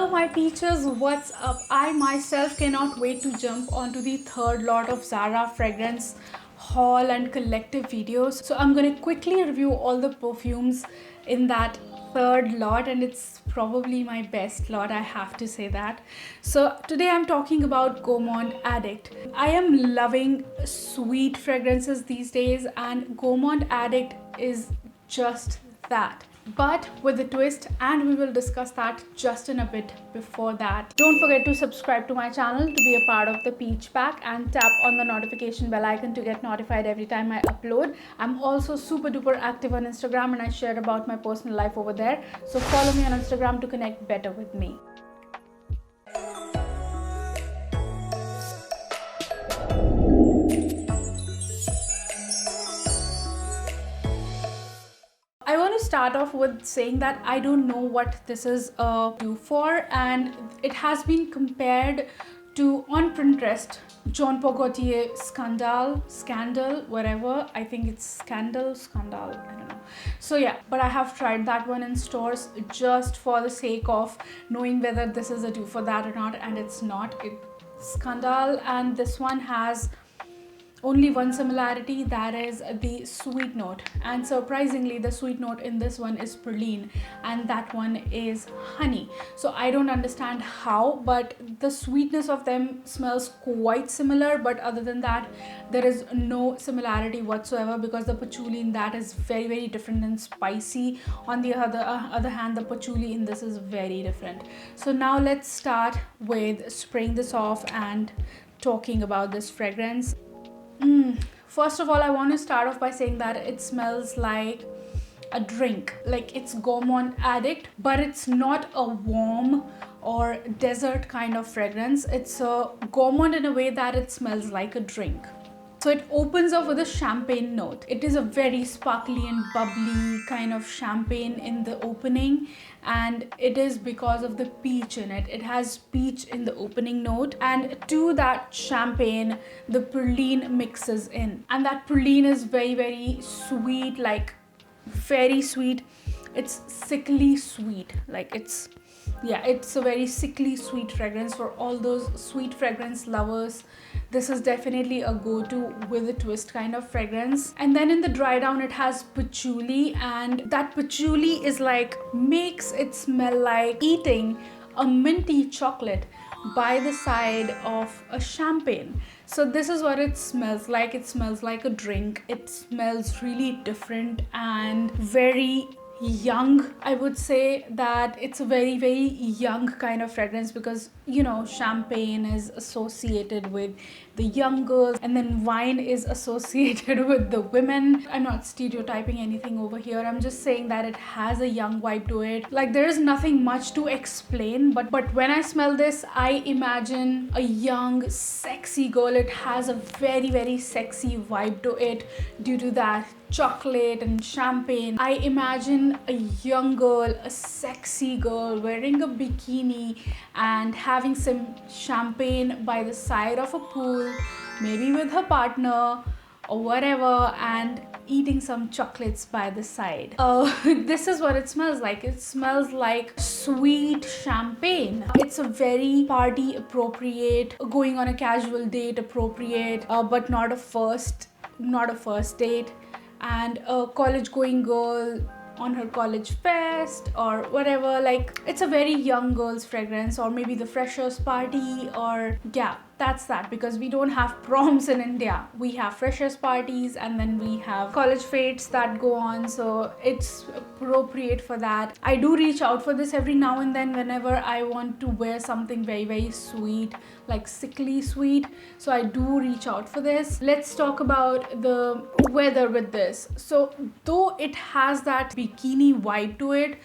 Hello my peaches, what's up? I myself cannot wait to jump onto the third lot of Zara fragrance haul and collective videos. So I'm gonna quickly review all the perfumes in that third lot, and it's probably my best lot, I have to say that. So today I'm talking about Gourmand Addict. I am loving sweet fragrances these days, and Gourmand Addict is just that, but with a twist, and we will discuss that just in a bit. Before that, don't forget to subscribe to my channel to be a part of the Peach Pack and tap on the notification bell icon to get notified every time I upload. I'm also super duper active on Instagram, and I share about my personal life over there, so follow me on Instagram to connect better with me. I want to start off with saying that I don't know what this is due for, and it has been compared to, on Pinterest, Jean Paul Gaultier Scandal, whatever. I think it's Scandal, I don't know. So yeah, but I have tried that one in stores just for the sake of knowing whether this is a due for that or not, and it's not. It's Scandal, and this one has only one similarity, that is the sweet note, and surprisingly the sweet note in this one is praline and that one is honey. So I don't understand how, but the sweetness of them smells quite similar, but other than that there is no similarity whatsoever, because the patchouli in that is very, very different and spicy. On the other hand, the patchouli in this is very different. So now let's start with spraying this off and talking about this fragrance. First of all, I want to start off by saying that it smells like a drink, like it's Gourmand Addict, but it's not a warm or desert kind of fragrance. It's a gourmand in a way that it smells like a drink. So it opens off with a champagne note. It is a very sparkly and bubbly kind of champagne in the opening, and it is because of the peach in it. It has peach in the opening note, and to that champagne the praline mixes in, and that praline is very, very sweet, like very sweet. It's sickly sweet, like it's a very sickly sweet fragrance for all those sweet fragrance lovers. This is definitely a go-to with a twist kind of fragrance. And then in the dry down it has patchouli, and that patchouli is like, makes it smell like eating a minty chocolate by the side of a champagne. So this is what it smells like. It smells like a drink. It smells really different and very young. I would say that it's a very, very young kind of fragrance, because you know, champagne is associated with the young girls, and then wine is associated with the women. I'm not stereotyping anything over here, I'm just saying that it has a young vibe to it. Like, there is nothing much to explain, but when I smell this, I imagine a young sexy girl. It has a very, very sexy vibe to it due to that chocolate and champagne. I imagine a young girl, a sexy girl wearing a bikini and having some champagne by the side of a pool, maybe with her partner or whatever, and eating some chocolates by the side. This is what it smells like. It smells like sweet champagne. It's a very party appropriate, going on a casual date appropriate, but not a first date, and a college going girl on her college fest or whatever. Like, it's a very young girl's fragrance, or maybe the freshers party, or yeah, that's that, because we don't have proms in India. We have freshers parties, and then we have college fates that go on, so it's appropriate for that. I do reach out for this every now and then whenever I want to wear something very, very sweet, like sickly sweet, so I do reach out for this. Let's talk about the weather with this. So though it has that bikini vibe to it,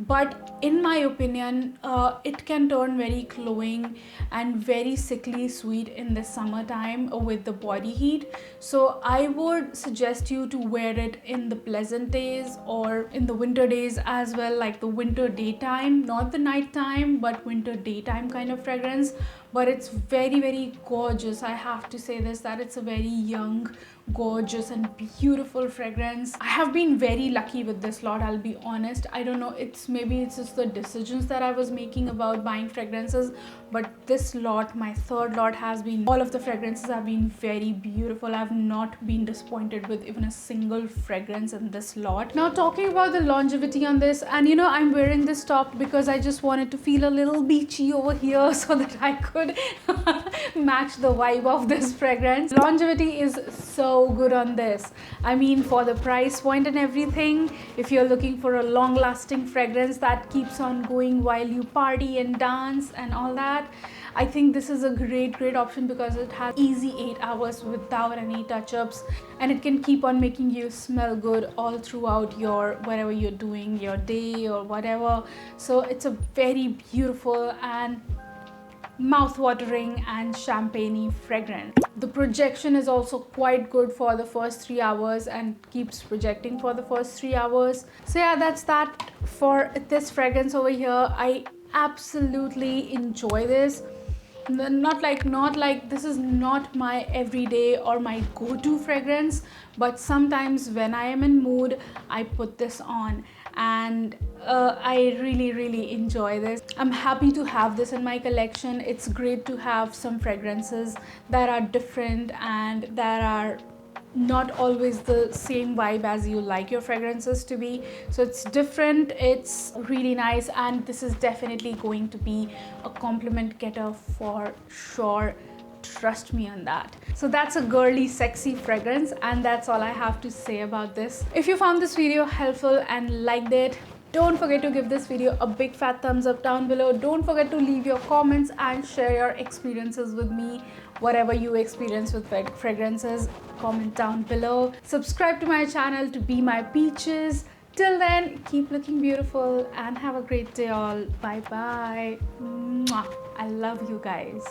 but in my opinion, it can turn very glowing and very sickly sweet in the summertime with the body heat. So I would suggest you to wear it in the pleasant days or in the winter days as well, like the winter daytime, not the nighttime, but winter daytime kind of fragrance. But it's very, very gorgeous. I have to say this, that it's a very young gorgeous and beautiful fragrance. I have been very lucky with this lot, I'll be honest. I don't know, maybe it's just the decisions that I was making about buying fragrances, but this lot, my third lot, has been, all of the fragrances have been very beautiful. I've not been disappointed with even a single fragrance in this lot. Now talking about the longevity on this, and you know, I'm wearing this top because I just wanted to feel a little beachy over here so that I could match the vibe of this fragrance. Longevity is so good on this. I mean, for the price point and everything, if you're looking for a long lasting fragrance that keeps on going while you party and dance and all that, I think this is a great option because it has easy 8 hours without any touch-ups, and it can keep on making you smell good all throughout your whatever you're doing, your day or whatever. So it's a very beautiful and mouth-watering and champagne-y fragrance. The projection is also quite good for the first 3 hours and keeps projecting for the first 3 hours. So yeah, that's that for this fragrance over here. I absolutely enjoy this. Not like this is not my everyday or my go-to fragrance, but sometimes when I am in mood, I put this on, and I really enjoy this. I'm happy to have this in my collection. It's great to have some fragrances that are different and that are not always the same vibe as you like your fragrances to be. So it's different, it's really nice, and this is definitely going to be a compliment getter for sure. Trust me on that. So that's a girly, sexy fragrance, and that's all I have to say about this. If you found this video helpful and liked it, don't forget to give this video a big fat thumbs up down below. Don't forget to leave your comments and share your experiences with me. Whatever you experience with fragrances, comment down below. Subscribe to my channel to be my peaches. Till then, keep looking beautiful and have a great day all. Bye bye. Mwah. I love you guys.